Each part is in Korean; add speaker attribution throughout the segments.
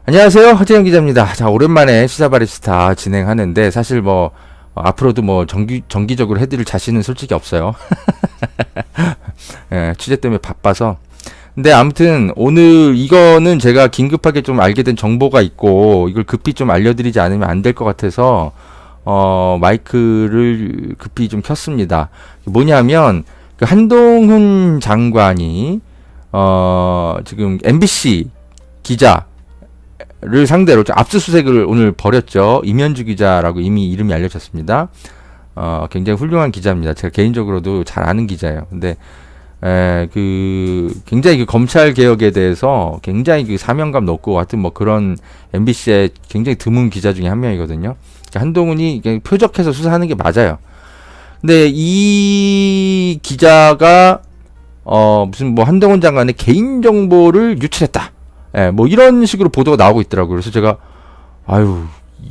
Speaker 1: 안녕하세요. 허재영 기자입니다. 자, 오랜만에 시사바리스타 진행하는데, 사실 뭐, 앞으로도 뭐, 정기적으로 해드릴 자신은 솔직히 없어요. 예, 취재 때문에 바빠서. 근데 아무튼, 오늘 이거는 제가 긴급하게 좀 알게 된 정보가 있고, 이걸 급히 좀 알려드리지 않으면 안 될 것 같아서, 마이크를 급히 좀 켰습니다. 뭐냐면, 그 한동훈 장관이, 지금 MBC 기자, 를 상대로 압수수색을 오늘 벌였죠. 임현주 기자라고 이미 이름이 알려졌습니다. 굉장히 훌륭한 기자입니다. 제가 개인적으로도 잘 아는 기자예요. 근데 굉장히 그 검찰 개혁에 대해서 굉장히 그 사명감 높고 하여튼 뭐 그런 MBC의 굉장히 드문 기자 중에 한 명이거든요. 한동훈이 표적해서 수사하는 게 맞아요. 근데 이 기자가 무슨 뭐 한동훈 장관의 개인 정보를 유출했다. 예, 뭐 이런 식으로 보도가 나오고 있더라고요. 그래서 제가 아유,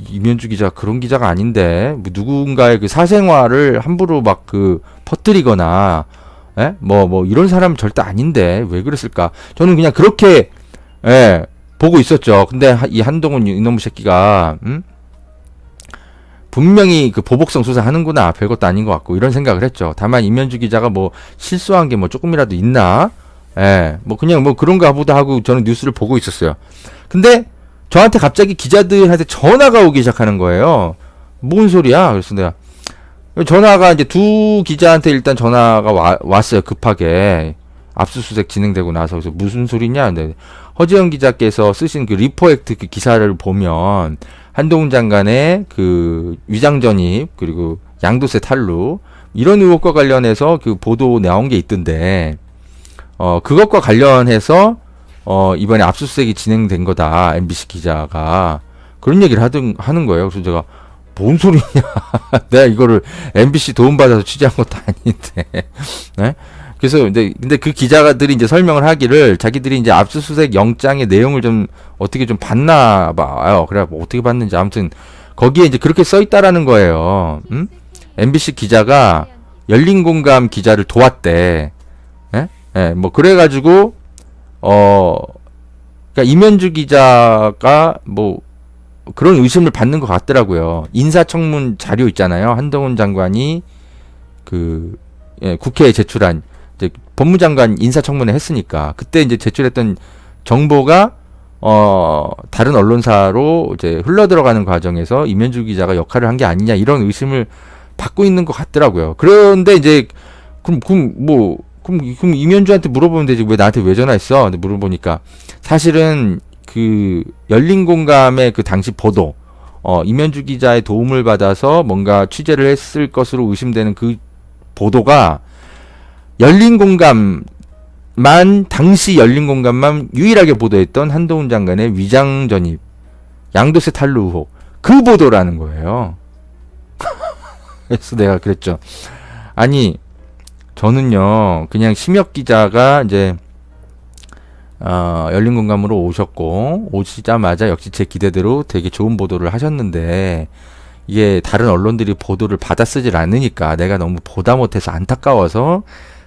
Speaker 1: 임현주 기자 그런 기자가 아닌데 뭐 누군가의 그 사생활을 함부로 막 그 퍼뜨리거나 뭐 이런 사람 절대 아닌데 왜 그랬을까? 저는 그냥 그렇게 보고 있었죠. 근데 이 한동훈 이놈의 새끼가 분명히 그 보복성 수사하는구나. 별것도 아닌 것 같고 이런 생각을 했죠. 다만 임현주 기자가 뭐 실수한 게 뭐 조금이라도 있나? 뭐 그냥 뭐 그런가 보다 하고 저는 뉴스를 보고 있었어요. 근데 저한테 갑자기 기자들한테 전화가 오기 시작하는 거예요. 뭔 소리야? 그래서 내가 전화가 이제 두 기자한테 일단 전화가 왔어요. 급하게 압수수색 진행되고 나서. 그래서 무슨 소리냐? 근데 허재영 기자께서 쓰신 그 리포액트 그 기사를 보면 한동훈 장관의 그 위장 전입 그리고 양도세 탈루 이런 의혹과 관련해서 그 보도 나온 게 있던데. 그것과 관련해서, 이번에 압수수색이 진행된 거다, MBC 기자가. 그런 얘기를 하는 거예요. 그래서 제가, 뭔 소리냐. 내가 이거를 MBC 도움받아서 취재한 것도 아닌데. 네? 그래서, 근데 그 기자들이 이제 설명을 하기를, 자기들이 이제 압수수색 영장의 내용을 좀, 어떻게 좀 봤나 봐요. 그래, 뭐 어떻게 봤는지. 아무튼, 거기에 이제 그렇게 써 있다라는 거예요. MBC 기자가 열린공감 기자를 도왔대. 뭐, 그래가지고, 그니까, 임현주 기자가, 뭐, 그런 의심을 받는 것 같더라고요. 인사청문 자료 있잖아요. 한동훈 장관이, 국회에 제출한, 이제, 법무장관 인사청문회 했으니까, 그때 이제 제출했던 정보가, 다른 언론사로 이제 흘러들어가는 과정에서 임현주 기자가 역할을 한 게 아니냐, 이런 의심을 받고 있는 것 같더라고요. 그런데 이제, 그럼 임현주한테 물어보면 되지. 왜 나한테 왜 전화했어? 근데 물어보니까 사실은 그 열린공감의 그 당시 보도, 임현주 기자의 도움을 받아서 뭔가 취재를 했을 것으로 의심되는 그 보도가 당시 열린공감만 유일하게 보도했던 한동훈 장관의 위장 전입, 양도세 탈루 의혹, 그 보도라는 거예요. 그래서 내가 그랬죠. 아니, 저는요, 그냥 심혁 기자가 이제, 열린공감으로 오시자마자 역시 제 기대대로 되게 좋은 보도를 하셨는데, 이게 다른 언론들이 보도를 받아 쓰질 않으니까 내가 너무 보다 못해서 안타까워서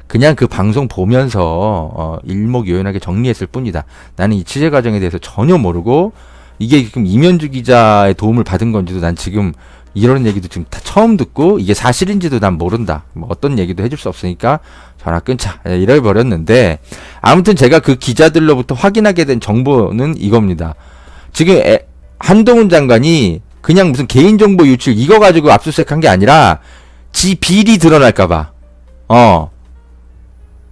Speaker 1: 그냥 그 방송 보면서, 일목요연하게 정리했을 뿐이다. 나는 이 취재 과정에 대해서 전혀 모르고, 이게 지금 임현주 기자의 도움을 받은 건지도 난 지금 이런 얘기도 지금 다 처음 듣고 이게 사실인지도 난 모른다. 뭐 어떤 얘기도 해줄 수 없으니까 전화 끊자. 이래버렸는데 아무튼 제가 그 기자들로부터 확인하게 된 정보는 이겁니다. 지금 한동훈 장관이 그냥 무슨 개인정보 유출 이거 가지고 압수수색한 게 아니라 지 비리 드러날까봐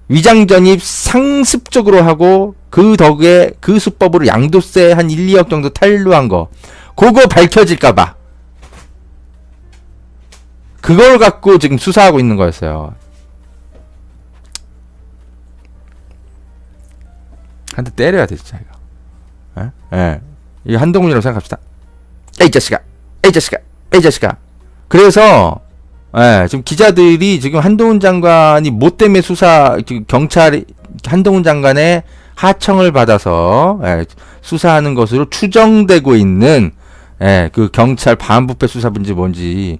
Speaker 1: 위장 전입 상습적으로 하고 그 덕에 그 수법으로 양도세 한 1, 2억 정도 탈루한 거 그거 밝혀질까봐 그걸 갖고 지금 수사하고 있는 거였어요. 한 대 때려야 돼 진짜 이거. 이 한동훈이라고 생각합시다. 에이 자식아. 그래서 지금 기자들이 지금 한동훈 장관이 뭐 때문에 경찰이 한동훈 장관의 하청을 받아서 수사하는 것으로 추정되고 있는 그 경찰 반부패 수사분지 뭔지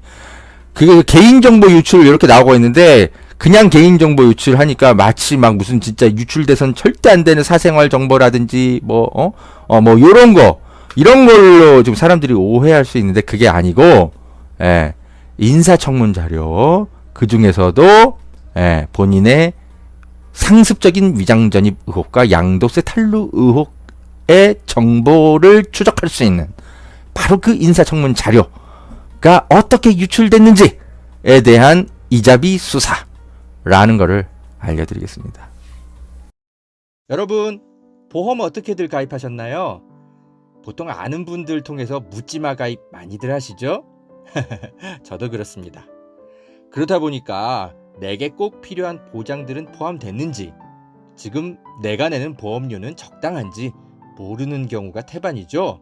Speaker 1: 그게 개인정보 유출 이렇게 나오고 있는데 그냥 개인정보 유출하니까 마치 막 무슨 진짜 유출돼선 절대 안 되는 사생활 정보라든지 뭐 요런 거 이런 걸로 좀 사람들이 오해할 수 있는데 그게 아니고, 예, 인사청문 자료, 그 중에서도, 예, 본인의 상습적인 위장전입 의혹과 양도세 탈루 의혹의 정보를 추적할 수 있는 바로 그 인사청문 자료가 어떻게 유출됐는지에 대한 이자비 수사라는 것을 알려드리겠습니다. 여러분, 보험 어떻게들 가입하셨나요? 보통 아는 분들 통해서 묻지마 가입 많이들 하시죠? 저도 그렇습니다. 그러다 보니까 내게 꼭 필요한 보장들은 포함됐는지, 지금 내가 내는 보험료는 적당한지 모르는 경우가 태반이죠.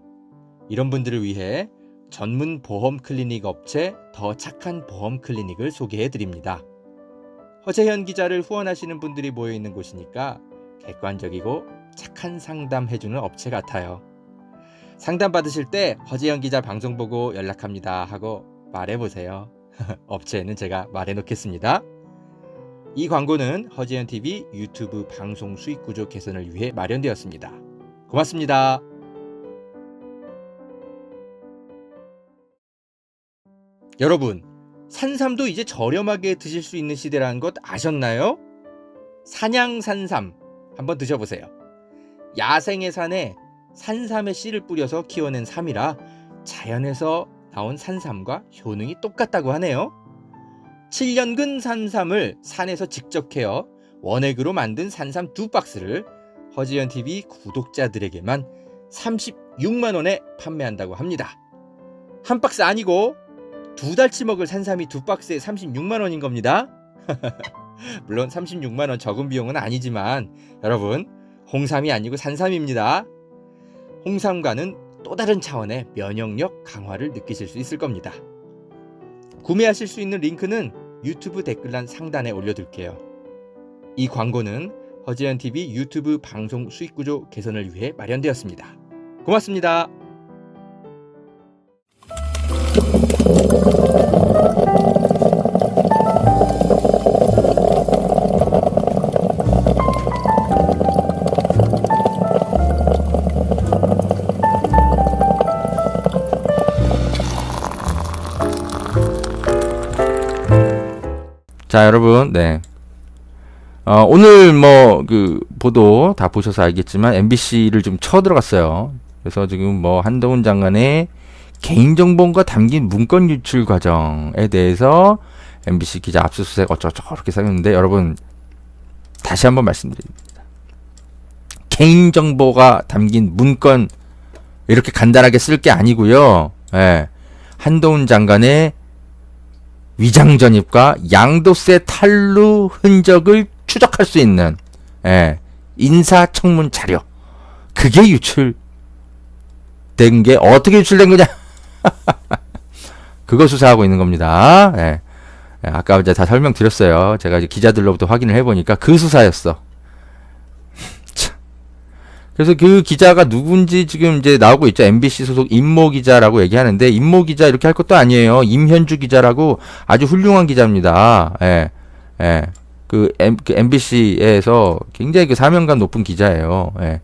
Speaker 1: 이런 분들을 위해 전문 보험 클리닉 업체 더 착한 보험 클리닉을 소개해 드립니다. 허재현 기자를 후원하시는 분들이 모여 있는 곳이니까 객관적이고 착한 상담 해주는 업체 같아요. 상담 받으실 때 허재현 기자 방송 보고 연락합니다 하고 말해보세요. 업체에는 제가 말해놓겠습니다. 이 광고는 허재현 TV 유튜브 방송 수익 구조 개선을 위해 마련되었습니다. 고맙습니다. 여러분, 산삼도 이제 저렴하게 드실 수 있는 시대라는 것 아셨나요? 산양산삼 한번 드셔보세요. 야생의 산에 산삼의 씨를 뿌려서 키워낸 삼이라 자연에서 나온 산삼과 효능이 똑같다고 하네요. 7년근 산삼을 산에서 직접 캐어 원액으로 만든 산삼 2박스를 허지연TV 구독자들에게만 36만원에 판매한다고 합니다. 한 박스 아니고 2달치 먹을 산삼이 2박스에 36만원인 겁니다. 물론 36만원 적은 비용은 아니지만 여러분, 홍삼이 아니고 산삼입니다. 홍삼과는 또 다른 차원의 면역력 강화를 느끼실 수 있을 겁니다. 구매하실 수 있는 링크는 유튜브 댓글란 상단에 올려둘게요. 이 광고는 허재현TV 유튜브 방송 수익구조 개선을 위해 마련되었습니다. 고맙습니다. 자, 여러분, 네. 오늘 뭐 그 보도 다 보셔서 알겠지만 MBC를 좀 쳐들어갔어요. 그래서 지금 뭐 한동훈 장관의 개인정보가 담긴 문건 유출 과정에 대해서 MBC 기자 압수수색 어쩌고저쩌고 이렇게 써있는데, 여러분 다시 한번 말씀드립니다. 개인정보가 담긴 문건 이렇게 간단하게 쓸 게 아니고요. 예. 한동훈 장관의 위장전입과 양도세 탈루 흔적을 추적할 수 있는, 예, 인사청문 자료, 그게 유출된 게 어떻게 유출된 거냐? 그거 수사하고 있는 겁니다. 예. 아까 이제 다 설명드렸어요. 제가 이제 기자들로부터 확인을 해보니까 그 수사였어. 그래서 그 기자가 누군지 지금 이제 나오고 있죠. MBC 소속 임모 기자라고 얘기하는데, 임모 기자 이렇게 할 것도 아니에요. 임현주 기자라고 아주 훌륭한 기자입니다. 예, 예. 그 MBC에서 굉장히 그 사명감 높은 기자예요. 예.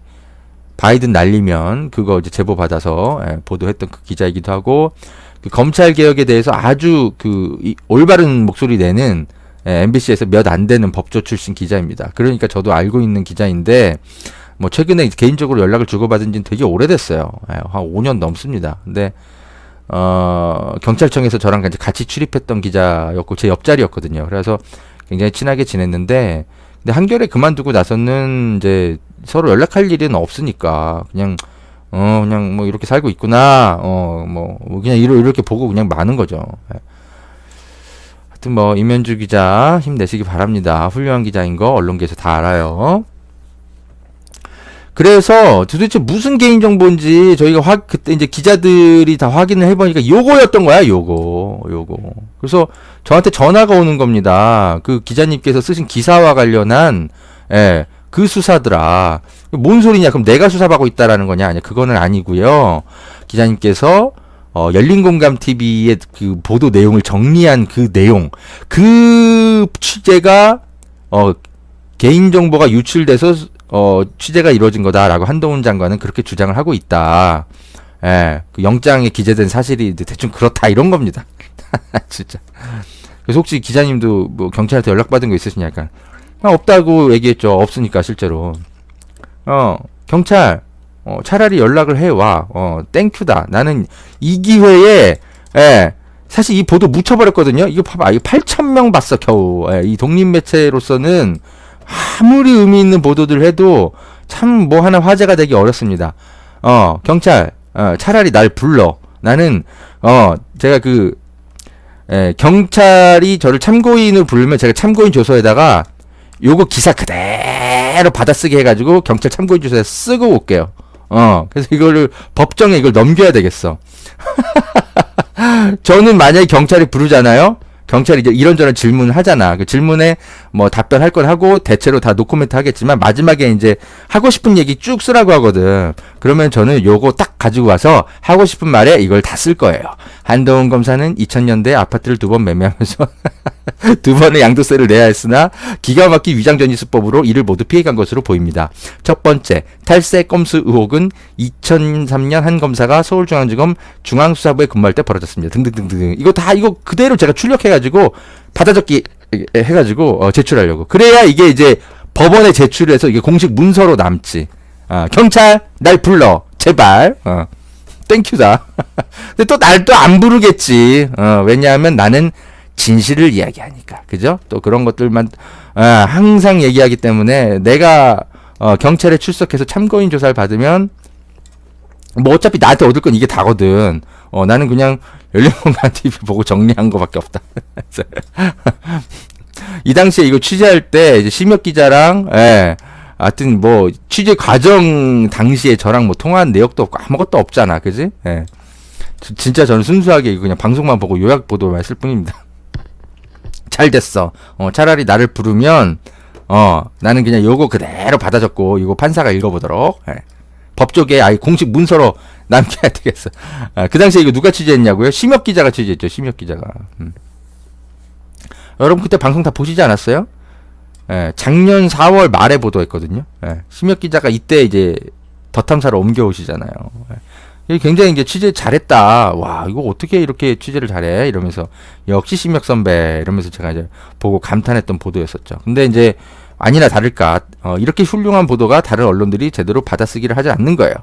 Speaker 1: 바이든 날리면 그거 이제 제보 받아서, 예, 보도했던 그 기자이기도 하고, 그 검찰 개혁에 대해서 아주 올바른 목소리 내는, 예, MBC에서 몇 안 되는 법조 출신 기자입니다. 그러니까 저도 알고 있는 기자인데, 뭐 최근에 개인적으로 연락을 주고받은 지는 되게 오래됐어요. 한 5년 넘습니다. 근데 경찰청에서 저랑 같이 출입했던 기자였고 제 옆자리였거든요. 그래서 굉장히 친하게 지냈는데, 근데 한결에 그만두고 나서는 이제 서로 연락할 일은 없으니까 그냥 뭐 이렇게 살고 있구나. 뭐 그냥 이렇게 보고 그냥 마는 거죠. 하여튼 뭐 임현주 기자 힘내시기 바랍니다. 훌륭한 기자인 거 언론계에서 다 알아요. 그래서 도대체 무슨 개인정보인지 저희가 그때 이제 기자들이 다 확인을 해보니까 요거였던 거야, 요거. 그래서 저한테 전화가 오는 겁니다. 그 기자님께서 쓰신 기사와 관련한, 예, 그 수사더라. 뭔 소리냐? 그럼 내가 수사받고 있다라는 거냐? 아니, 그거는 아니고요. 기자님께서 열린공감TV의 그 보도 내용을 정리한 그 내용, 그 취재가 개인정보가 유출돼서 취재가 이루어진 거다라고 한동훈 장관은 그렇게 주장을 하고 있다. 예, 그 영장에 기재된 사실이 대충 그렇다 이런 겁니다. 진짜. 그래서 혹시 기자님도 뭐 경찰한테 연락받은 거 있으시냐? 약간 없다고 얘기했죠. 없으니까 실제로. 경찰 차라리 연락을 해와. 땡큐다. 나는 이 기회에 예, 사실 이 보도 묻혀버렸거든요. 이거 봐봐. 이거 8,000명 봤어 겨우. 예, 이 독립 매체로서는 아무리 의미 있는 보도들 해도 참 뭐 하나 화제가 되기 어렵습니다. 경찰 차라리 날 불러. 나는 제가 경찰이 저를 참고인을 부르면 제가 참고인 조서에다가 요거 기사 그대로 받아쓰게 해가지고 경찰 참고인 조서에 쓰고 올게요. 그래서 이거를 법정에 이걸 넘겨야 되겠어. 저는 만약에 경찰이 부르잖아요. 경찰이 이제 이런저런 질문을 하잖아. 그 질문에 뭐 답변할 건 하고 대체로 다 노코멘트 하겠지만 마지막에 이제 하고 싶은 얘기 쭉 쓰라고 하거든. 그러면 저는 요거 딱 가지고 와서 하고 싶은 말에 이걸 다 쓸 거예요. 한동훈 검사는 2000년대 아파트를 2번 매매하면서 2번의 양도세를 내야 했으나 기가 막힌 위장전입수법으로 이를 모두 피해간 것으로 보입니다. 첫 번째, 탈세 꼼수 의혹은 2003년 한 검사가 서울중앙지검 중앙수사부에 근무할 때 벌어졌습니다. 등등등등. 이거 그대로 제가 출력해가지고 받아적기 해가지고 제출하려고. 그래야 이게 이제 법원에 제출해서 이게 공식 문서로 남지. 경찰 날 불러 제발. 땡큐다. 근데 또 날 또 안 부르겠지. 왜냐하면 나는 진실을 이야기하니까. 그죠? 또 그런 것들만 항상 얘기하기 때문에 내가 경찰에 출석해서 참고인 조사를 받으면 뭐 어차피 나한테 얻을 건 이게 다거든. 나는 그냥 열린공간 TV 보고 정리한 거밖에 없다. 이 당시에 이거 취재할 때 이제 심혁 기자랑 하여튼 뭐 취재 과정 당시에 저랑 뭐 통화한 내역도 없고 아무것도 없잖아. 그지? 진짜 저는 순수하게 그냥 방송만 보고 요약 보도만 했을 뿐입니다. 잘 됐어. 차라리 나를 부르면 나는 그냥 요거 그대로 받아 적고 이거 판사가 읽어보도록 법조계 아예 공식 문서로 남겨야 되겠어. 그 당시에 이거 누가 취재했냐고요? 심혁 기자가 취재했죠. 심혁 기자가. 여러분 그때 방송 다 보시지 않았어요? 작년 4월 말에 보도했거든요. 심혁 기자가 이때 이제 더 탐사로 옮겨오시잖아요. 굉장히 이제 취재 잘했다. 와, 이거 어떻게 이렇게 취재를 잘해? 이러면서 역시 심혁 선배 이러면서 제가 이제 보고 감탄했던 보도였었죠. 근데 이제 아니나 다를까 이렇게 훌륭한 보도가 다른 언론들이 제대로 받아쓰기를 하지 않는 거예요.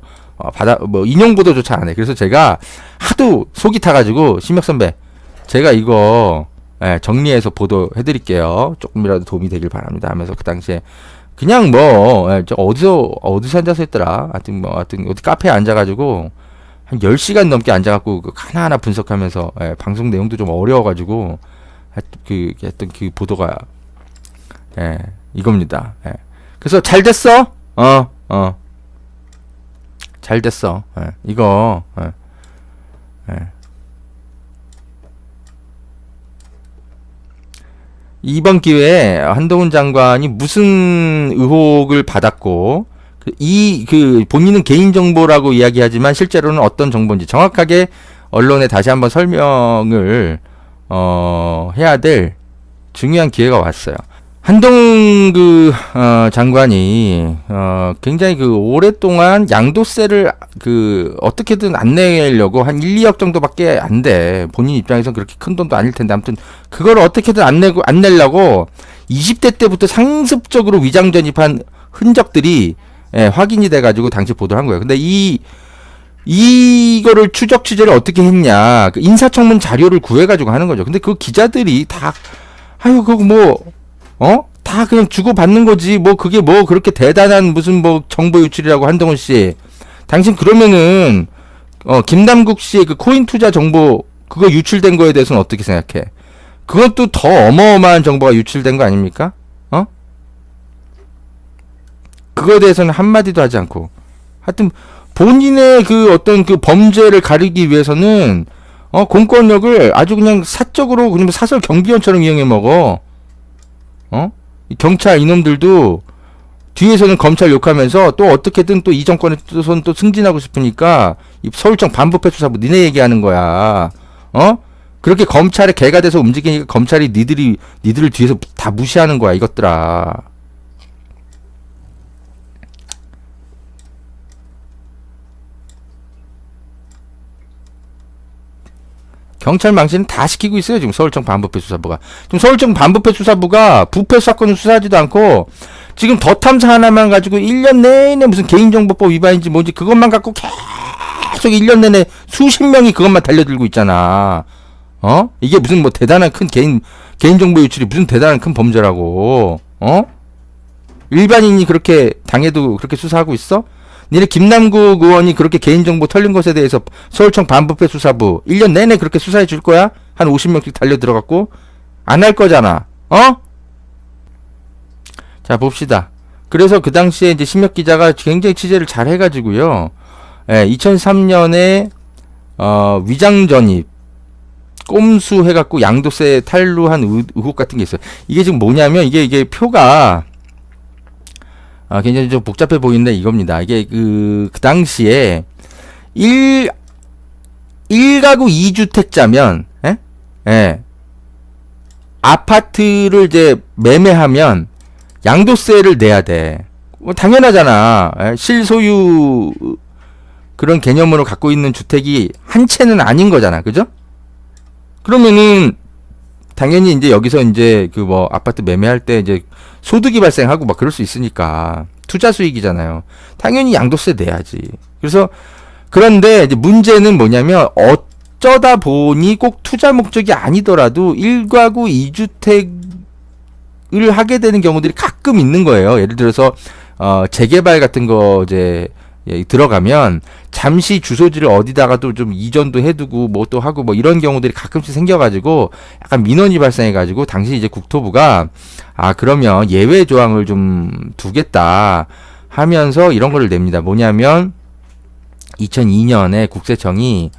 Speaker 1: 뭐 인용 보도조차 안 해. 그래서 제가 하도 속이 타가지고 심혁 선배 제가 이거 정리해서 보도해드릴게요. 조금이라도 도움이 되길 바랍니다. 하면서 그 당시에 그냥 뭐 저 어디서 앉아서 했더라. 하여튼 어디 카페에 앉아가지고 한 10시간 넘게 앉아갖고 하나하나 분석하면서 방송 내용도 좀 어려워가지고 했던 그 보도가 이겁니다. 그래서 잘 됐어. 잘 됐어. 이거 이번 기회에 한동훈 장관이 무슨 의혹을 받았고 본인은 개인정보라고 이야기하지만 실제로는 어떤 정보인지 정확하게 언론에 다시 한번 설명을 해야 될 중요한 기회가 왔어요. 한동훈 장관이 굉장히 오랫동안 양도세를 어떻게든 안 내려고 한 1, 2억 정도밖에 안 돼. 본인 입장에선 그렇게 큰 돈도 아닐 텐데 아무튼 그걸 어떻게든 안 내려고 20대 때부터 상습적으로 위장 전입한 흔적들이 확인이 돼 가지고 당시 보도를 한 거예요. 근데 이거를 취재를 어떻게 했냐? 인사청문 자료를 구해 가지고 하는 거죠. 근데 그 기자들이 다 다 그냥 주고받는 거지. 그게 그렇게 대단한 무슨 정보 유출이라고 한동훈 씨. 당신 그러면은, 김남국 씨의 코인 투자 정보, 그거 유출된 거에 대해서는 어떻게 생각해? 그것도 더 어마어마한 정보가 유출된 거 아닙니까? 그거에 대해서는 한마디도 하지 않고. 하여튼, 본인의 어떤 범죄를 가리기 위해서는, 공권력을 아주 그냥 사적으로, 그냥 사설 경비원처럼 이용해 먹어. 경찰 이놈들도 뒤에서는 검찰 욕하면서 또 어떻게든 또 이 정권에 또 승진하고 싶으니까 서울청 반부패수사부 니네 얘기하는 거야. 그렇게 검찰의 개가 돼서 움직이니까 검찰이 니들을 뒤에서 다 무시하는 거야 이것들아. 경찰 망신은 다 시키고 있어요. 지금 서울청 반부패 수사부가. 지금 서울청 반부패 수사부가 부패 사건을 수사하지도 않고 지금 더 탐사 하나만 가지고 1년 내내 무슨 개인정보법 위반인지 뭔지 그것만 갖고 계속 1년 내내 수십 명이 그것만 달려들고 있잖아. 이게 무슨 뭐 대단한 큰 개인정보 유출이 무슨 대단한 큰 범죄라고. 일반인이 그렇게 당해도 그렇게 수사하고 있어? 니네 김남국 의원이 그렇게 개인정보 털린 것에 대해서 서울청 반부패 수사부 1년 내내 그렇게 수사해 줄 거야? 한 50명씩 달려 들어갔고? 안 할 거잖아. 자, 봅시다. 그래서 그 당시에 이제 심혁 기자가 굉장히 취재를 잘 해가지고요. 2003년에, 위장 전입, 꼼수 해갖고 양도세 탈루한 의혹 같은 게 있어요. 이게 지금 뭐냐면, 이게 표가, 굉장히 좀 복잡해 보이는데 이겁니다. 이게 그 당시에 1가구 2주택자면, 아파트를 이제 매매하면 양도세를 내야 돼. 뭐 당연하잖아. 실소유 그런 개념으로 갖고 있는 주택이 한 채는 아닌 거잖아. 그죠? 그러면은 당연히 이제 여기서 이제 그 뭐 아파트 매매할 때 이제 소득이 발생하고 막 그럴 수 있으니까 투자 수익이잖아요. 당연히 양도세 내야지. 그래서 그런데 이제 문제는 뭐냐면 어쩌다 보니 꼭 투자 목적이 아니더라도 1가구 2주택을 하게 되는 경우들이 가끔 있는 거예요. 예를 들어서 재개발 같은 거 이제 들어가면 잠시 주소지를 어디다가도 좀 이전도 해두고 뭐 또 하고 뭐 이런 경우들이 가끔씩 생겨가지고 약간 민원이 발생해가지고 당시 이제 국토부가 그러면 예외 조항을 좀 두겠다 하면서 이런 거를 냅니다. 뭐냐면 2002년에 국세청이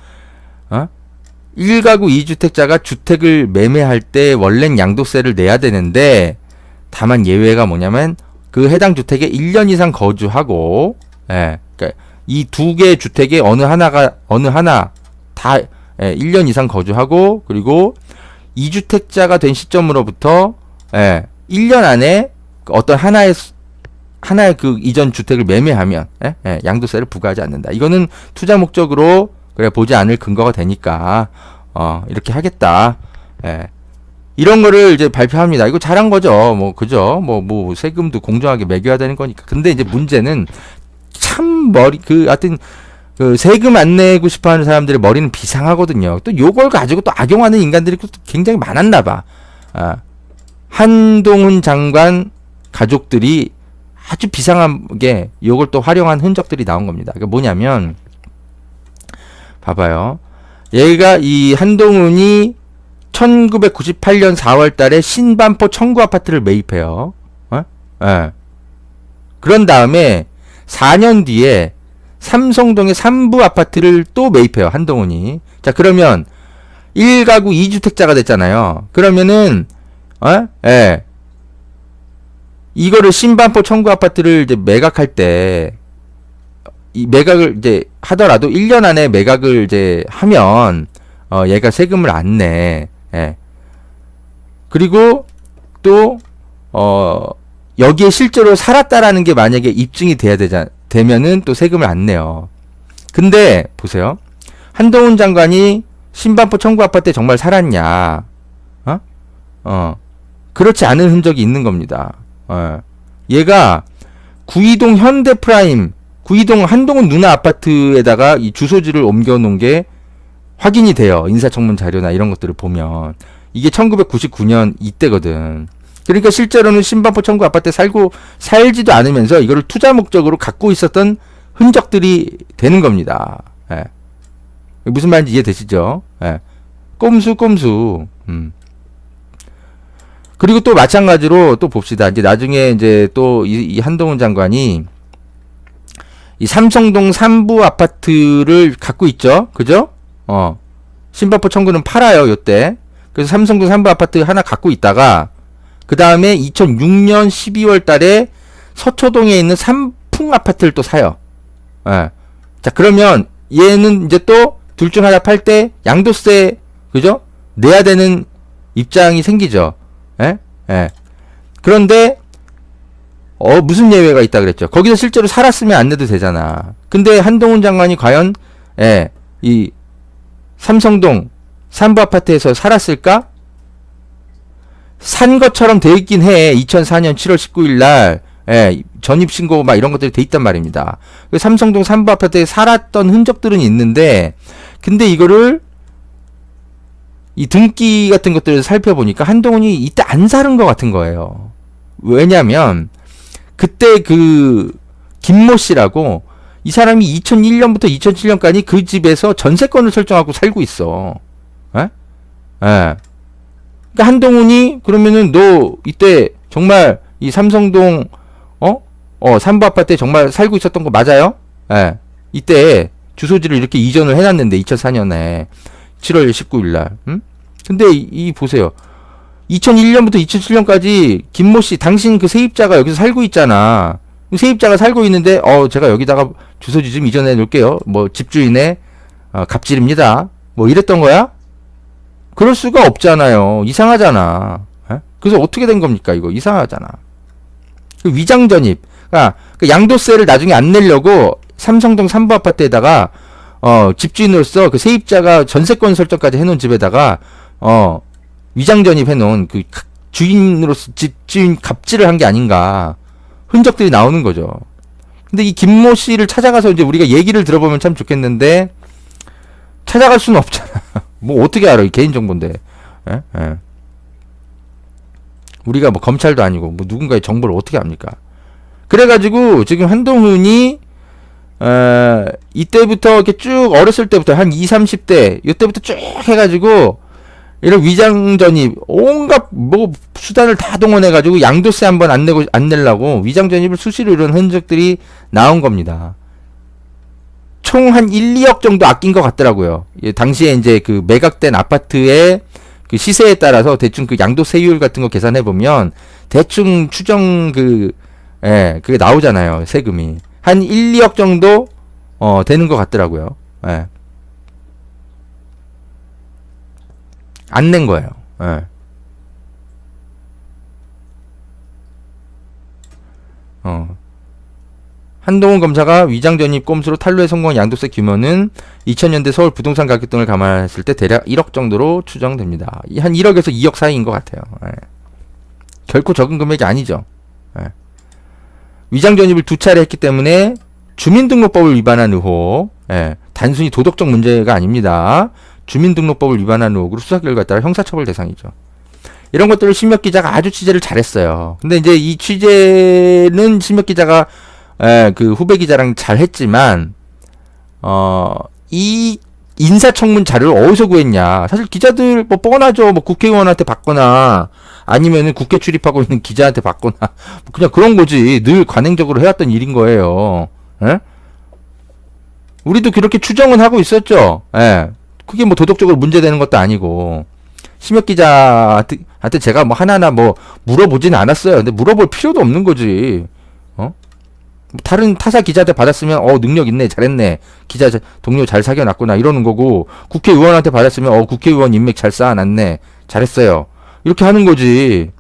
Speaker 1: 1가구 2주택자가 주택을 매매할 때 원래는 양도세를 내야 되는데 다만 예외가 뭐냐면 그 해당 주택에 1년 이상 거주하고 그러니까 이 두 개 주택에 어느 하나 다 1년 이상 거주하고 그리고 2주택자가 된 시점으로부터 1년 안에 어떤 하나의 그 이전 주택을 매매하면 양도세를 부과하지 않는다. 이거는 투자 목적으로 그래 보지 않을 근거가 되니까 이렇게 하겠다. 이런 거를 이제 발표합니다. 이거 잘한 거죠. 뭐 그죠? 뭐 세금도 공정하게 매겨야 되는 거니까. 근데 이제 문제는 참 하여튼 그 세금 안 내고 싶어 하는 사람들의 머리는 비상하거든요. 또 요걸 가지고 또 악용하는 인간들이 또 굉장히 많았나 봐. 한동훈 장관 가족들이 아주 비상하게 요걸 또 활용한 흔적들이 나온 겁니다. 그러니까 뭐냐면 봐봐요. 얘가 이 한동훈이 1998년 4월 달에 신반포 청구 아파트를 매입해요. 그런 다음에 4년 뒤에 삼성동의 3부 아파트를 또 매입해요. 한동훈이. 자, 그러면 1가구 2주택자가 됐잖아요. 그러면은 이거를 신반포 청구 아파트를 이제 매각할 때 이 매각을 이제 하더라도 1년 안에 매각을 이제 하면 얘가 세금을 안 내. 그리고 또 여기에 실제로 살았다라는 게 만약에 입증이 되면은 또 세금을 안 내요. 근데 보세요. 한동훈 장관이 신반포 청구 아파트에 정말 살았냐? 그렇지 않은 흔적이 있는 겁니다. 얘가 구이동 현대프라임, 구이동 한동훈 누나 아파트에다가 이 주소지를 옮겨놓은 게 확인이 돼요. 인사청문 자료나 이런 것들을 보면. 이게 1999년 이때거든. 그러니까 실제로는 신반포 청구 아파트에 살지도 않으면서 이거를 투자 목적으로 갖고 있었던 흔적들이 되는 겁니다. 무슨 말인지 이해되시죠? 꼼수. 그리고 또 마찬가지로 또 봅시다. 이제 나중에 이제 또 이 한동훈 장관이 이 삼성동 3부 아파트를 갖고 있죠. 그죠? 신반포 청구는 팔아요, 요때. 그래서 삼성동 3부 아파트 하나 갖고 있다가 그 다음에 2006년 12월 달에 서초동에 있는 삼풍 아파트를 또 사요. 자, 그러면 얘는 이제 또 둘 중 하나 팔 때 양도세, 그죠? 내야 되는 입장이 생기죠. 그런데, 무슨 예외가 있다 그랬죠? 거기서 실제로 살았으면 안 내도 되잖아. 근데 한동훈 장관이 과연, 이 삼성동 산부 아파트에서 살았을까? 산 것처럼 돼 있긴 해. 2004년 7월 19일 날 예, 전입신고 막 이런 것들이 돼 있단 말입니다. 삼성동 산부 아파트에 살았던 흔적들은 있는데, 근데 이거를 이 등기 같은 것들을 살펴보니까 한동훈이 이때 안 살은 것 같은 거예요. 왜냐면 그때 그 김모 씨라고 이 사람이 2001년부터 2007년까지 그 집에서 전세권을 설정하고 살고 있어. 예? 예. 그러니까 한동훈이 그러면은 너 이때 정말 이 삼성동 산부 아파트에 정말 살고 있었던 거 맞아요? 예. 이때 주소지를 이렇게 이전을 해놨는데 2004년에 7월 19일 날. 근데 이 보세요. 2001년부터 2007년까지 김모 씨 당신 그 세입자가 여기서 살고 있잖아. 세입자가 살고 있는데 제가 여기다가 주소지 좀 이전해 놓을게요. 뭐 집주인의 갑질입니다. 뭐 이랬던 거야? 그럴 수가 없잖아요. 이상하잖아. 에? 그래서 어떻게 된 겁니까? 이거 이상하잖아. 그 위장 전입. 그러니까 그 양도세를 나중에 안 내려고 삼성동 산부 아파트에다가 집주인으로서 그 세입자가 전세권 설정까지 해놓은 집에다가 위장 전입 해놓은 그 주인으로서 집주인 갑질을 한 게 아닌가 흔적들이 나오는 거죠. 근데 이 김모 씨를 찾아가서 이제 우리가 얘기를 들어보면 참 좋겠는데 찾아갈 수는 없잖아. 뭐 어떻게 알아? 이 개인 정보인데. 예? 예. 우리가 뭐 검찰도 아니고 뭐 누군가의 정보를 어떻게 압니까? 그래가지고 지금 한동훈이 이때부터 이렇게 쭉 어렸을 때부터 한 20, 30대 이때부터 쭉 해가지고 이런 위장 전입 온갖 뭐 수단을 다 동원해가지고 양도세 한번 안 내려고 위장 전입을 수시로 이런 흔적들이 나온 겁니다. 총 한 1, 2억 정도 아낀 것 같더라고요. 예, 당시에 이제 그 매각된 아파트의 그 시세에 따라서 대충 그 양도세율 같은 거 계산해 보면 대충 추정 그게 나오잖아요. 세금이 한 1, 2억 정도 되는 것 같더라고요. 예. 안 낸 거예요. 예. 한동훈 검사가 위장 전입 꼼수로 탈루에 성공한 양도세 규모는 2000년대 서울 부동산 가격 등을 감안했을 때 대략 1억 정도로 추정됩니다. 한 1억에서 2억 사이인 것 같아요. 예. 결코 적은 금액이 아니죠. 예. 위장 전입을 2차례 했기 때문에 주민등록법을 위반한 의혹, 예. 단순히 도덕적 문제가 아닙니다. 주민등록법을 위반한 의혹으로 수사 결과에 따라 형사처벌 대상이죠. 이런 것들을 심혁 기자가 아주 취재를 잘했어요. 근데 이제 이 취재는 심혁 기자가 그 후배 기자랑 잘 했지만, 이 인사청문 자료를 어디서 구했냐. 사실 기자들 뭐 뻔하죠. 뭐 국회의원한테 받거나 아니면은 국회 출입하고 있는 기자한테 받거나 그냥 그런 거지. 늘 관행적으로 해왔던 일인 거예요. 예? 우리도 그렇게 추정은 하고 있었죠. 예. 그게 뭐 도덕적으로 문제되는 것도 아니고. 심혁 기자한테 제가 뭐 하나하나 뭐 물어보진 않았어요. 근데 물어볼 필요도 없는 거지. 다른 타사 기자한테 받았으면 능력 있네, 잘했네, 기자 동료 잘 사귀어놨구나 이러는 거고, 국회의원한테 받았으면 국회의원 인맥 잘 쌓아놨네, 잘했어요, 이렇게 하는 거지.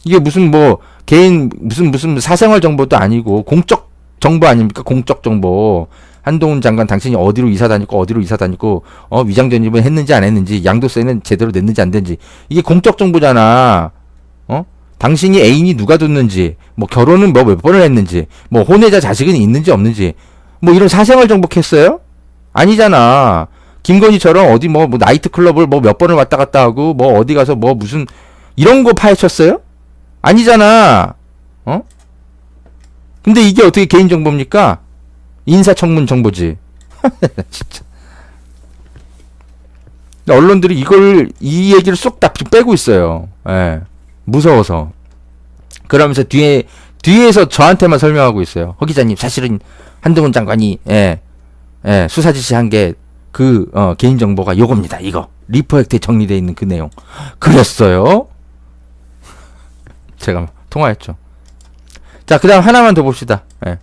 Speaker 1: 이게 무슨 뭐 개인 무슨 사생활 정보도 아니고 공적 정보 아닙니까? 공적 정보. 한동훈 장관 당신이 어디로 이사 다녔고 위장 전입을 했는지 안 했는지, 양도세는 제대로 냈는지 안 됐는지, 이게 공적 정보잖아. 당신이 애인이 누가 뒀는지, 뭐 결혼은 뭐 몇 번을 했는지, 뭐 혼외자 자식은 있는지 없는지, 뭐 이런 사생활 정보 캤어요? 아니잖아. 김건희처럼 어디 뭐 나이트 클럽을 뭐 몇 번을 왔다 갔다 하고 뭐 어디 가서 뭐 무슨 이런 거 파헤쳤어요? 아니잖아. 근데 이게 어떻게 개인 정보입니까? 인사청문 정보지. 진짜. 언론들이 이 얘기를 쏙 다 빼고 있어요. 예. 무서워서. 그러면서 뒤에서 저한테만 설명하고 있어요. 허 기자님, 사실은 한동훈 장관이 수사 지시한 게 개인 정보가 요겁니다. 이거 리포액트에 정리되어 있는 그 내용. 그랬어요? 제가 통화했죠. 자, 그다음 하나만 더 봅시다. 예.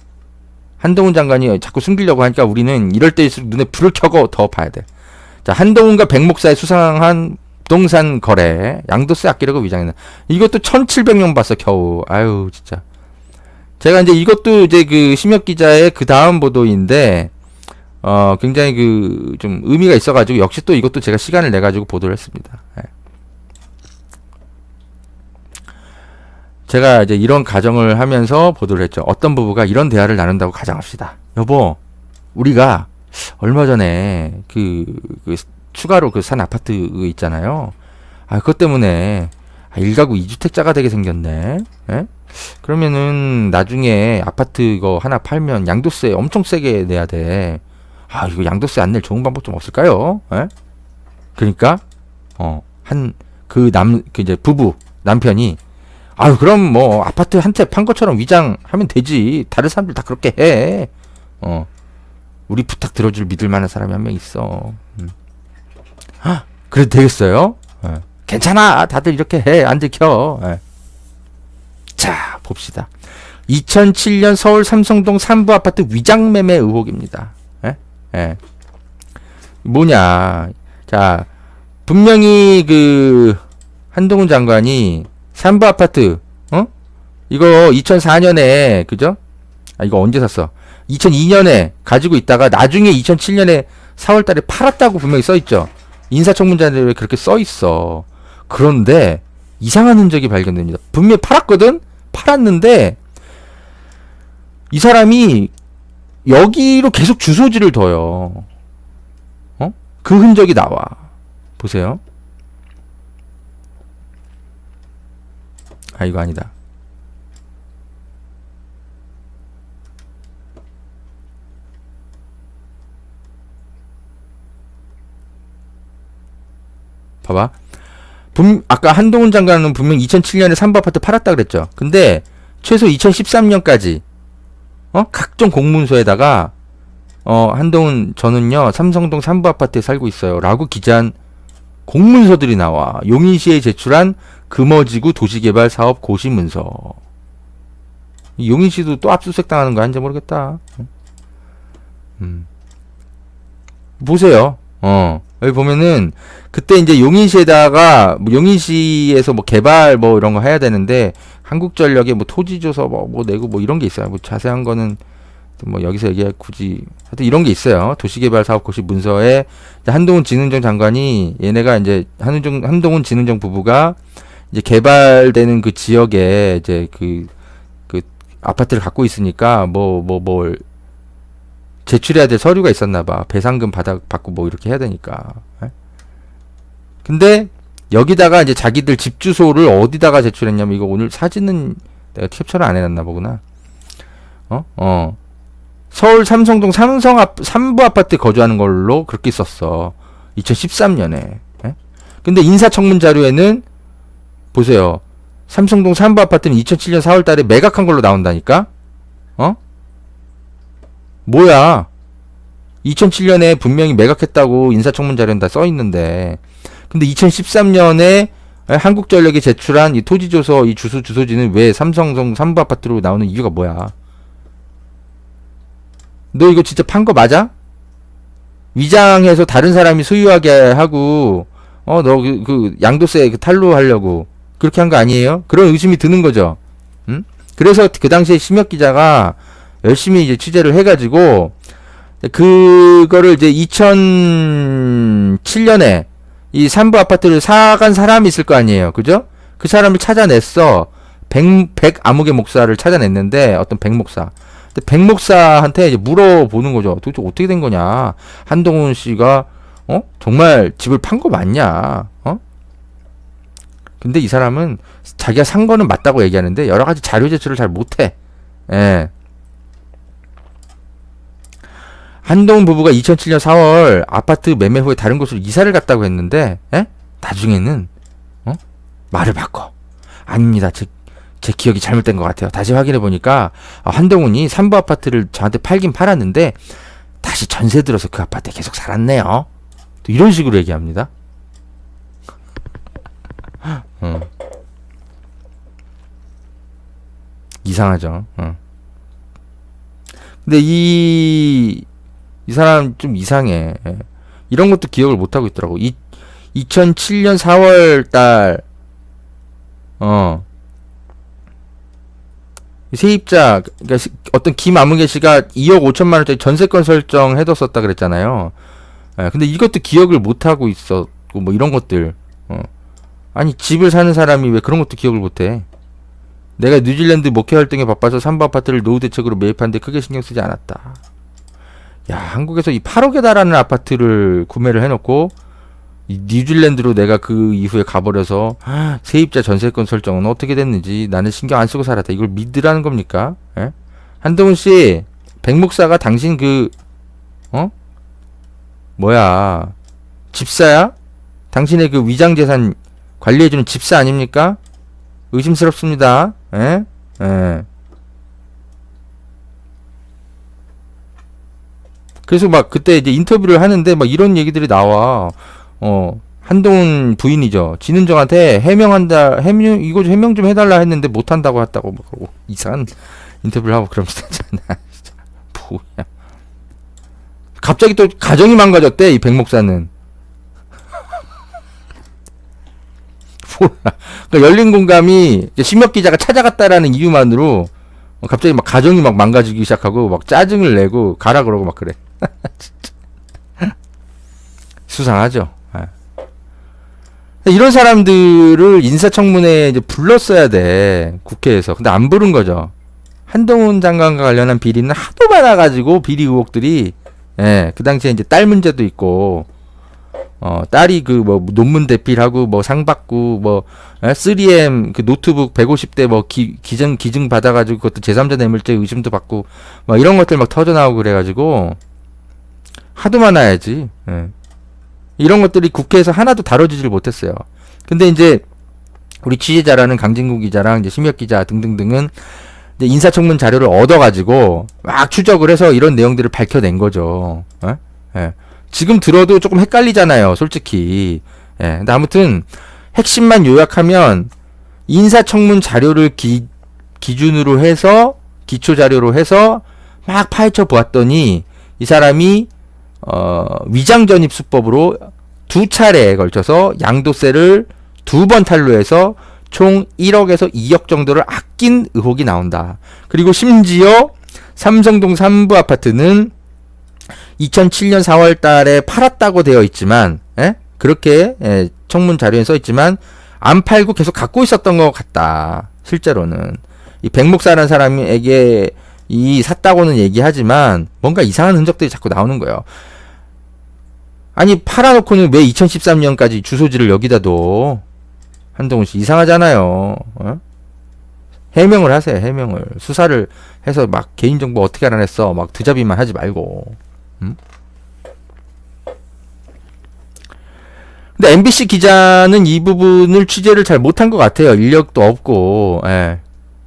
Speaker 1: 한동훈 장관이 자꾸 숨기려고 하니까 우리는 이럴 때일수록 눈에 불을 켜고 더 봐야 돼. 자, 한동훈과 백 목사의 수상한 부동산 거래, 양도세 아끼려고 위장했나. 이것도 1700명 봤어, 겨우. 아유, 진짜. 제가 이제 이것도 이제 그 심혁 기자의 그 다음 보도인데, 굉장히 그 좀 의미가 있어가지고 역시 또 이것도 제가 시간을 내 가지고 보도를 했습니다. 예. 제가 이제 이런 가정을 하면서 보도를 했죠. 어떤 부부가 이런 대화를 나눈다고 가정합시다. 여보, 우리가 얼마 전에 그 추가로 그 산 아파트 있잖아요. 그것 때문에 1가구 2주택자가 되게 생겼네. 예? 그러면은 나중에 아파트 이거 하나 팔면 양도세 엄청 세게 내야 돼. 이거 양도세 안 낼 좋은 방법 좀 없을까요? 예? 그러니까 그 이제 부부 남편이 그럼 뭐 아파트 한 채 판 것처럼 위장하면 되지. 다른 사람들 다 그렇게 해. 우리 부탁 들어줄 믿을 만한 사람이 한 명 있어. 그래도 되겠어요? 괜찮아. 다들 이렇게 해. 안 들켜. 자, 봅시다. 2007년 서울 삼성동 3부 아파트 위장매매 의혹입니다. 뭐냐. 자, 분명히 그 한동훈 장관이 3부 아파트, 이거 2004년에, 그죠? 이거 언제 샀어? 2002년에 가지고 있다가 나중에 2007년에 4월 달에 팔았다고 분명히 써있죠. 인사청문자료에 그렇게 써있어. 그런데 이상한 흔적이 발견됩니다. 분명히 팔았거든? 팔았는데 이 사람이 여기로 계속 주소지를 둬요. 그 흔적이 나와. 보세요. 이거 아니다. 봐봐. 아까 한동훈 장관은 분명 2007년에 3부 아파트 팔았다 그랬죠. 근데 최소 2013년까지 각종 공문서에다가 한동훈 저는요 삼성동 3부 아파트에 살고 있어요 라고 기재한 공문서들이 나와. 용인시에 제출한 금어지구 도시개발 사업 고시문서. 용인시도 또 압수수색 당하는 거 아닌지 모르겠다. 보세요. 여기 보면은 그때 이제 용인시에다가 용인시에서 뭐 개발 뭐 이런 거 해야 되는데 한국전력에 뭐 토지조서 뭐 내고 뭐 이런 게 있어요. 뭐 자세한 거는 뭐 여기서 얘기할 굳이 하여튼 이런 게 있어요. 도시개발 사업 고시 문서에 한동훈 진흥정 장관이 얘네가 이제 한동훈 진흥정 부부가 이제 개발되는 그 지역에 이제 그 아파트를 갖고 있으니까 뭘 제출해야 될 서류가 있었나봐. 배상금 받고 뭐 이렇게 해야 되니까. 근데 여기다가 이제 자기들 집 주소를 어디다가 제출했냐면 이거 오늘 사진은 내가 캡처를 안 해놨나 보구나. 서울 삼성동 3부 아파트 거주하는 걸로 그렇게 썼어. 2013년에. 근데 인사청문 자료에는 보세요. 삼성동 3부 아파트는 2007년 4월 달에 매각한 걸로 나온다니까? 뭐야? 2007년에 분명히 매각했다고 인사청문 자료는 다 써있는데, 근데 2013년에 한국전력이 제출한 이 토지조서, 이 주소지는 왜 삼성동 3부 아파트로 나오는 이유가 뭐야? 너 이거 진짜 판 거 맞아? 위장해서 다른 사람이 소유하게 하고, 너 그 양도세 탈루하려고 그렇게 한 거 아니에요? 그런 의심이 드는 거죠. 응? 그래서 그 당시에 심혁 기자가 열심히 이제 취재를 해가지고, 그거를 이제 2007년에 이 3부 아파트를 사간 사람이 있을 거 아니에요. 그죠? 그 사람을 찾아냈어. 암흑의 목사를 찾아냈는데, 어떤 백 목사. 백 목사한테 이제 물어보는 거죠. 도대체 어떻게 된 거냐? 한동훈 씨가 정말 집을 판 거 맞냐? 근데 이 사람은 자기가 산 거는 맞다고 얘기하는데 여러 가지 자료 제출을 잘 못해. 예. 한동훈 부부가 2007년 4월 아파트 매매 후에 다른 곳으로 이사를 갔다고 했는데, 나중에는 말을 바꿔. 아닙니다. 제 기억이 잘못된 것 같아요. 다시 확인해 보니까 한동훈이 3부 아파트를 저한테 팔긴 팔았는데 다시 전세 들어서 그 아파트에 계속 살았네요. 또 이런 식으로 얘기합니다. 이상하죠. 근데 이 사람 좀 이상해. 이런 것도 기억을 못 하고 있더라고. 2007년 4월 달 세입자, 그러니까 어떤 김아무개 씨가 2억 5천만 원짜리 전세권 설정 해뒀었다 그랬잖아요. 예, 근데 이것도 기억을 못 하고 있었고 뭐 이런 것들. 아니 집을 사는 사람이 왜 그런 것도 기억을 못해? 내가 뉴질랜드 목회 활동에 바빠서 삼부 아파트를 노후 대책으로 매입하는데 크게 신경 쓰지 않았다. 야, 한국에서 이 8억에 달하는 아파트를 구매를 해놓고 이 뉴질랜드로 내가 그 이후에 가버려서 세입자 전세권 설정은 어떻게 됐는지 나는 신경 안 쓰고 살았다. 이걸 믿으라는 겁니까? 예? 한동훈 씨, 백 목사가 당신 뭐야, 집사야? 당신의 그 위장재산 관리해주는 집사 아닙니까? 의심스럽습니다. 예? 예. 그래서 막 그때 이제 인터뷰를 하는데 막 이런 얘기들이 나와. 한동훈 부인이죠. 진은정한테 이거 좀 해명 좀 해달라 했는데 못한다고 했다고 막 그러고 이상한 인터뷰를 하고 그러면서 있잖아. 진짜 뭐야. 갑자기 또 가정이 망가졌대, 이 백 목사는. 그러니까 열린 공감이 심혁 기자가 찾아갔다라는 이유만으로 갑자기 막 가정이 막 망가지기 시작하고 막 짜증을 내고 가라 그러고 막 그래. 진짜. 수상하죠. 이런 사람들을 인사청문회에 이제 불렀어야 돼, 국회에서. 근데 안 부른 거죠. 한동훈 장관과 관련한 비리는 하도 많아가지고 비리 의혹들이, 예, 그 당시에 이제 딸 문제도 있고, 딸이 그 뭐 논문 대필하고 뭐 상 받고 뭐 3M 그 노트북 150대 뭐 기증 받아가지고 그것도 제3자 뇌물죄 의심도 받고 막 이런 것들 막 터져 나오고 그래가지고 하도 많아야지. 예. 이런 것들이 국회에서 하나도 다뤄지질 못했어요. 근데 이제 우리 취재자라는 강진구 기자랑 이제 심혁 기자 등등등은 이제 인사청문 자료를 얻어가지고 막 추적을 해서 이런 내용들을 밝혀낸 거죠. 예. 지금 들어도 조금 헷갈리잖아요, 솔직히. 예. 근데 아무튼 핵심만 요약하면 인사청문 자료를 기준으로 해서 기초 자료로 해서 막 파헤쳐 보았더니 이 사람이 위장 전입 수법으로 2차례에 걸쳐서 양도세를 2번 탈루해서 총 1억에서 2억 정도를 아낀 의혹이 나온다. 그리고 심지어 삼성동 3부 아파트는 2007년 4월 달에 팔았다고 되어 있지만, 예? 그렇게, 예, 청문 자료에 써 있지만, 안 팔고 계속 갖고 있었던 것 같다. 실제로는. 이 백목사라는 사람에게 샀다고는 얘기하지만, 뭔가 이상한 흔적들이 자꾸 나오는 거예요. 아니, 팔아놓고는 왜 2013년까지 주소지를 여기다 둬? 한동훈 씨, 이상하잖아요. 해명을 하세요, 해명을. 수사를 해서 막 개인정보 어떻게 알아냈어? 막 드잡이만 하지 말고. 근데 MBC 기자는 이 부분을 취재를 잘 못한 것 같아요. 인력도 없고, 예.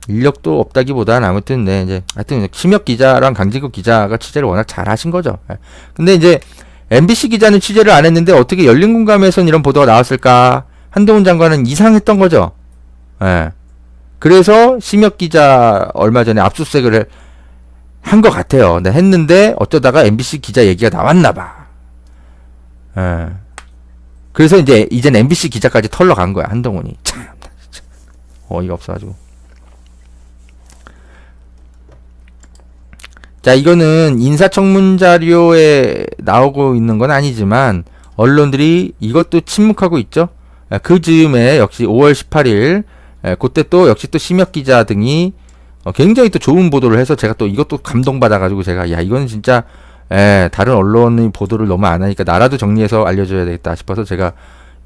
Speaker 1: 인력도 없다기보다는 아무튼, 네, 이제, 하여튼, 심혁 기자랑 강진국 기자가 취재를 워낙 잘 하신 거죠. 예. 근데 이제, MBC 기자는 취재를 안 했는데 어떻게 열린 공감에선 이런 보도가 나왔을까? 한동훈 장관은 이상했던 거죠. 예. 그래서 심혁 기자 얼마 전에 압수수색을 한 것 같아요. 네, 했는데 어쩌다가 MBC 기자 얘기가 나왔나 봐. 예. 그래서 이젠 MBC 기자까지 털러 간 거야, 한동훈이. 참, 진짜. 어이가 없어가지고. 자, 이거는 인사청문 자료에 나오고 있는 건 아니지만, 언론들이 이것도 침묵하고 있죠. 그 즈음에 역시 5월 18일, 그때 또 역시 또 심혁 기자 등이 굉장히 또 좋은 보도를 해서 제가 또 이것도 감동받아가지고 제가, 야, 이거는 진짜, 다른 언론의 보도를 너무 안 하니까 나라도 정리해서 알려줘야 되겠다 싶어서 제가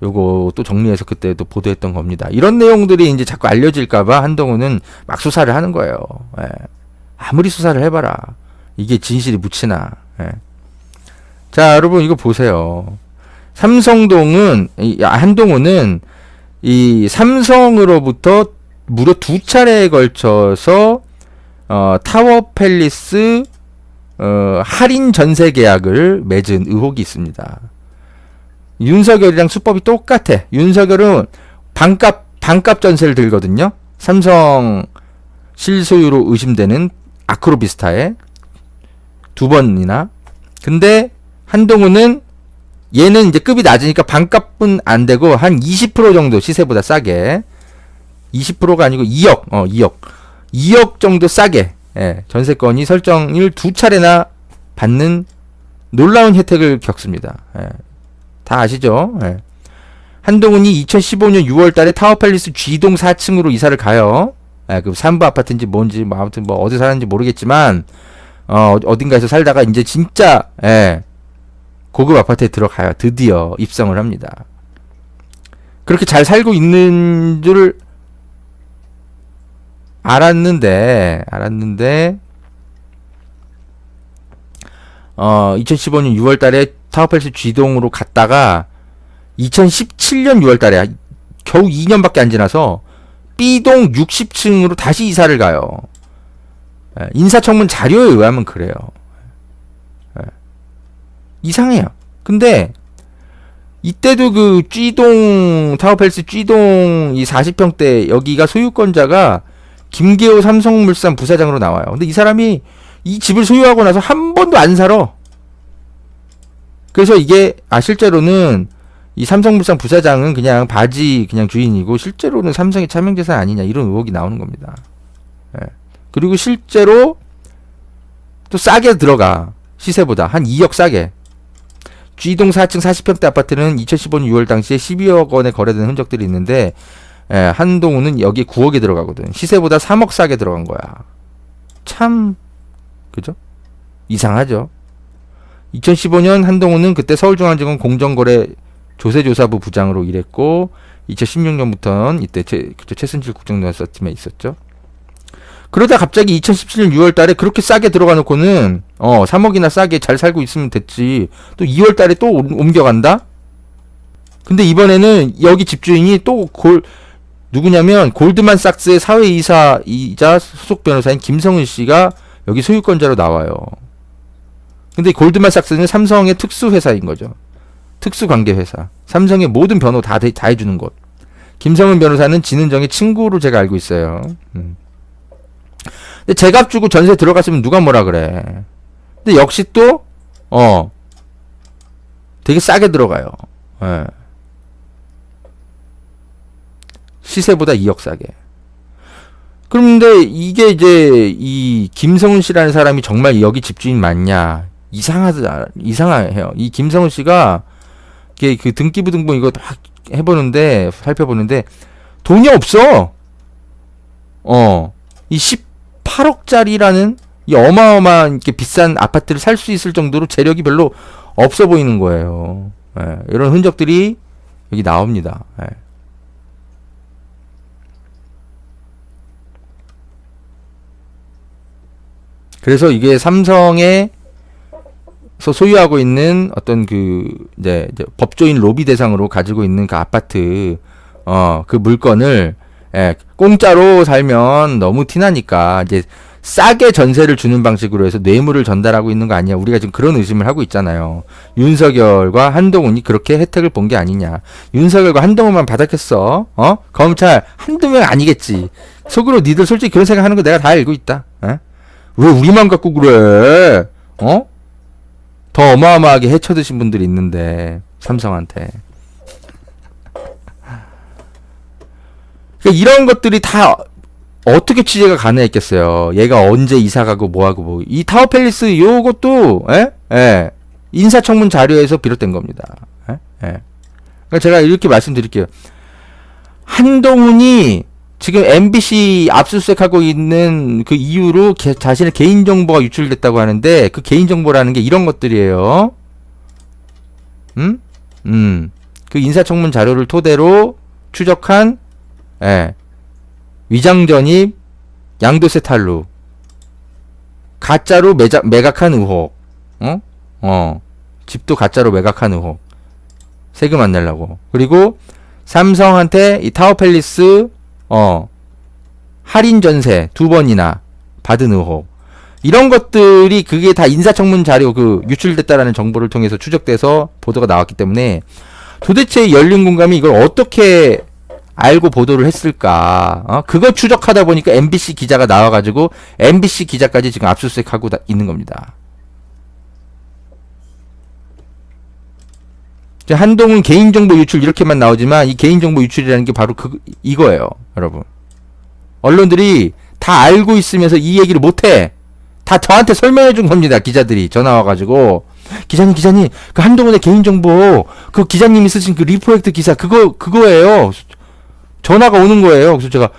Speaker 1: 요거 또 정리해서 그때 또 보도했던 겁니다. 이런 내용들이 이제 자꾸 알려질까봐 한동훈은 막 수사를 하는 거예요. 아무리 수사를 해봐라. 이게 진실이 묻히나. 자, 여러분 이거 보세요. 한동훈은 이 삼성으로부터 무려 2차례에 걸쳐서 타워 팰리스 할인 전세 계약을 맺은 의혹이 있습니다. 윤석열이랑 수법이 똑같아. 윤석열은 반값 전세를 들거든요. 삼성 실소유로 의심되는 아크로비스타에 2번이나. 근데 한동훈은 얘는 이제 급이 낮으니까 반값은 안 되고 한 20% 정도 시세보다 싸게 20%가 아니고 2억 2억 정도 싸게 전세권이 설정일 2차례나 받는 놀라운 혜택을 겪습니다. 다 아시죠? 한동훈이 2015년 6월 달에 타워팰리스 G동 4층으로 이사를 가요. 그 산부 아파트인지 뭔지 뭐 아무튼 뭐 어디 사는지 모르겠지만 어딘가에서 살다가 이제 진짜 고급 아파트에 들어가요. 드디어 입성을 합니다. 그렇게 잘 살고 있는 줄 알았는데 2015년 6월 달에 타워팰리스 G동으로 갔다가 2017년 6월 달에 겨우 2년밖에 안 지나서 B동 60층으로 다시 이사를 가요. 인사청문 자료에 의하면 그래요. 이상해요. 근데 이때도 그 G동 타워팰리스 G동 이 40평대 여기가 소유권자가 김계호 삼성물산 부사장으로 나와요. 근데 이 사람이 이 집을 소유하고 나서 한 번도 안 살아. 그래서 이게 실제로는 이 삼성물산 부사장은 그냥 바지 그냥 주인이고 실제로는 삼성의 차명재산 아니냐 이런 의혹이 나오는 겁니다. 그리고 실제로 또 싸게 들어가. 시세보다 한 2억 싸게. G동 4층 40평대 아파트는 2015년 6월 당시에 12억 원에 거래된 흔적들이 있는데 한동훈은 여기 9억에 들어가거든. 시세보다 3억 싸게 들어간 거야. 참 그죠? 이상하죠. 2015년 한동훈은 그때 서울중앙지검 공정거래 조세조사부 부장으로 일했고 2016년부터는 이때 최순실 국정농단팀에 있었죠. 그러다 갑자기 2017년 6월 달에 그렇게 싸게 들어가 놓고는 3억이나 싸게 잘 살고 있으면 됐지. 또 2월 달에 또 옮겨간다? 근데 이번에는 여기 집주인이 또 누구냐면 골드만삭스의 사회이사이자 소속 변호사인 김성은 씨가 여기 소유권자로 나와요. 근데 골드만삭스는 삼성의 특수회사인 거죠. 특수관계회사. 삼성의 모든 변호 다 해주는 곳. 김성은 변호사는 진은정의 친구로 제가 알고 있어요. 근데 제값 주고 전세 들어갔으면 누가 뭐라 그래. 근데 역시 또 되게 싸게 들어가요. 시세보다 2억 싸게. 그런데 이게 이제 이 김성훈 씨라는 사람이 정말 여기 집주인 맞냐? 이상해요. 이 김성훈 씨가 그 등기부 등본 이거 다 살펴보는데 돈이 없어. 이 18억짜리라는 이 어마어마한 이렇게 비싼 아파트를 살 수 있을 정도로 재력이 별로 없어 보이는 거예요. 이런 흔적들이 여기 나옵니다. 그래서 이게 삼성에서 소유하고 있는 어떤 이제 법조인 로비 대상으로 가지고 있는 그 아파트, 그 물건을, 공짜로 살면 너무 티나니까, 이제 싸게 전세를 주는 방식으로 해서 뇌물을 전달하고 있는 거 아니야. 우리가 지금 그런 의심을 하고 있잖아요. 윤석열과 한동훈이 그렇게 혜택을 본 게 아니냐. 윤석열과 한동훈만 받았겠어. 검찰 한두 명 아니겠지. 속으로 니들 솔직히 그런 생각하는 거 내가 다 알고 있다. 왜 우리만 갖고 그래? 더 어마어마하게 해쳐드신 분들이 있는데 삼성한테. 그러니까 이런 것들이 다 어떻게 취재가 가능했겠어요. 얘가 언제 이사가고 뭐하고 이 타워팰리스 요것도 인사청문 자료에서 비롯된 겁니다. 그러니까 제가 이렇게 말씀드릴게요. 한동훈이 지금 MBC 압수수색하고 있는 그 이유로 자신의 개인정보가 유출됐다고 하는데 그 개인정보라는 게 이런 것들이에요. 그 인사청문 자료를 토대로 추적한 위장전입, 양도세 탈루, 가짜로 매각한 의혹, 집도 가짜로 매각한 의혹, 세금 안 내려고. 그리고 삼성한테 이 타워팰리스 할인 전세 2번이나 받은 의혹. 이런 것들이 그게 다 인사청문 자료 유출됐다라는 정보를 통해서 추적돼서 보도가 나왔기 때문에 도대체 열린공감이 이걸 어떻게 알고 보도를 했을까? 그거 추적하다 보니까 MBC 기자가 나와가지고 MBC 기자까지 지금 압수수색하고 있는 겁니다. 한동훈 개인정보 유출 이렇게만 나오지만 이 개인정보 유출이라는 게 바로 이거예요, 여러분. 언론들이 다 알고 있으면서 이 얘기를 못해. 다 저한테 설명해 준 겁니다. 기자들이 전화 와가지고 기자님 그 한동훈의 개인정보 그 기자님이 쓰신 그 리프렉트 기사 그거예요. 전화가 오는 거예요. 그래서 제가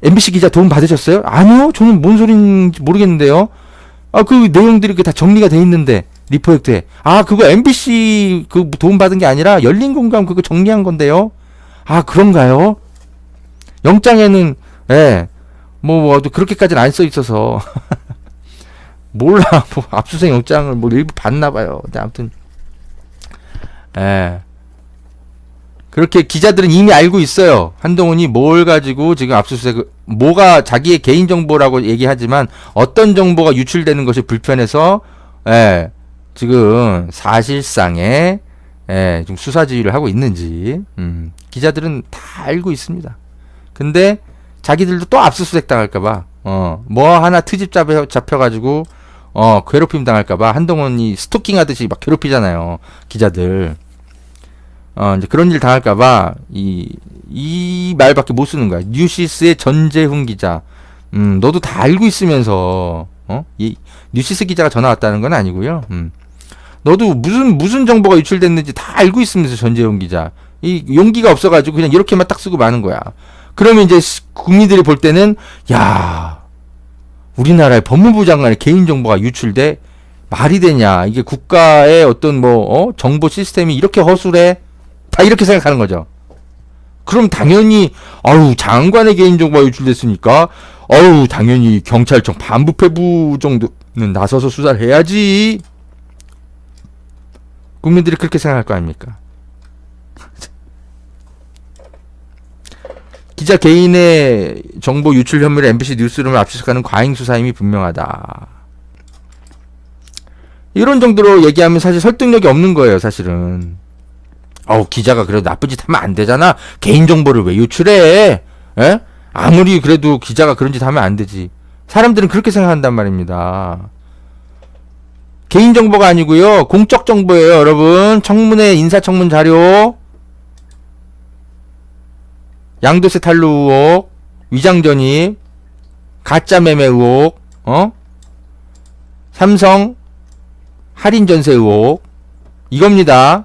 Speaker 1: MBC 기자 도움 받으셨어요? 아니요, 저는 뭔 소린지 모르겠는데요. 아, 그 내용들이 다 정리가 돼 있는데 리프렉트에. 아, 그거 MBC 그 도움 받은 게 아니라 열린 공감 그거 정리한 건데요. 아, 그런가요? 영장에는 뭐 그렇게까지는 안 써 있어서 몰라. 뭐 압수수색 영장을 뭐 일부 봤나 봐요. 근데 아무튼 그렇게 기자들은 이미 알고 있어요. 한동훈이 뭘 가지고 지금 압수수색, 뭐가 자기의 개인정보라고 얘기하지만 어떤 정보가 유출되는 것이 불편해서, 지금 사실상의, 좀 수사지휘를 하고 있는지, 기자들은 다 알고 있습니다. 근데 자기들도 또 압수수색 당할까봐, 뭐 하나 트집 잡혀가지고, 괴롭힘 당할까봐 한동훈이 스토킹 하듯이 막 괴롭히잖아요. 기자들. 이제 그런 일 당할까봐, 이 말밖에 못 쓰는 거야. 뉴시스의 전재훈 기자. 너도 다 알고 있으면서, 이 뉴시스 기자가 전화 왔다는 건 아니고요. 너도 무슨 정보가 유출됐는지 다 알고 있으면서 전재훈 기자. 이 용기가 없어가지고 그냥 이렇게만 딱 쓰고 마는 거야. 그러면 이제 국민들이 볼 때는, 야, 우리나라의 법무부 장관의 개인정보가 유출돼? 말이 되냐. 이게 국가의 어떤 정보 시스템이 이렇게 허술해? 다 이렇게 생각하는 거죠. 그럼 당연히 장관의 개인정보가 유출됐으니까 당연히 경찰청 반부패부 정도는 나서서 수사를 해야지. 국민들이 그렇게 생각할 거 아닙니까? 기자 개인의 정보 유출 혐의로 MBC 뉴스룸을 압수수색하는 과잉 수사임이 분명하다. 이런 정도로 얘기하면 사실 설득력이 없는 거예요, 사실은. 기자가 그래도 나쁜 짓 하면 안 되잖아. 개인정보를 왜 유출해? 아무리 그래도 기자가 그런 짓 하면 안 되지. 사람들은 그렇게 생각한단 말입니다. 개인정보가 아니고요. 공적 정보예요, 여러분. 청문회 인사청문 자료. 양도세 탈루 의혹, 위장전입, 가짜 매매 의혹, 삼성 할인 전세 의혹. 이겁니다.